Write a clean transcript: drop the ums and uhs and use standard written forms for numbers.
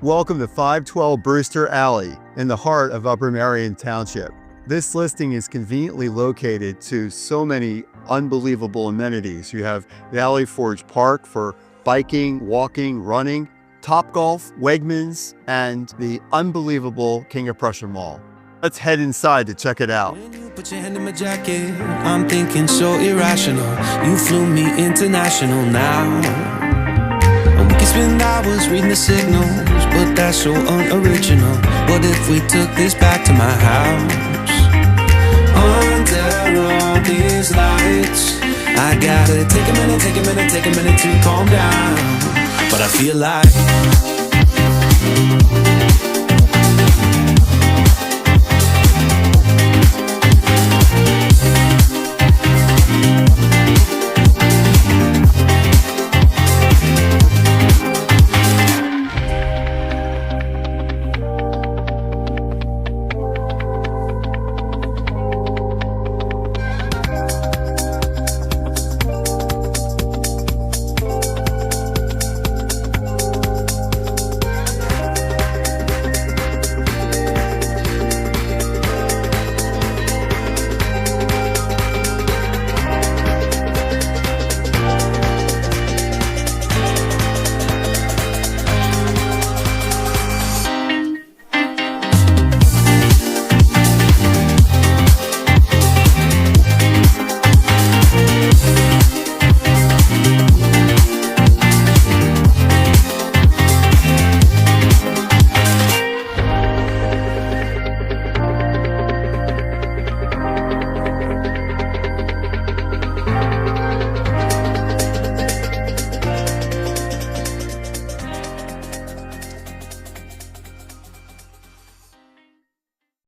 Welcome to 512 Brewster Alley in the heart of Upper Marion Township. This listing is conveniently located to so many unbelievable amenities. You have Valley Forge Park for biking, walking, running, Topgolf, Wegmans, and the unbelievable King of Prussia Mall. Let's head inside to check it out. When you put your hand in my jacket, I'm thinking so irrational. You flew me international now. And we can spend hours reading the signals, but that's so unoriginal. What if we took this back to my house? Under all these lights, I gotta take a minute to calm down. But I feel like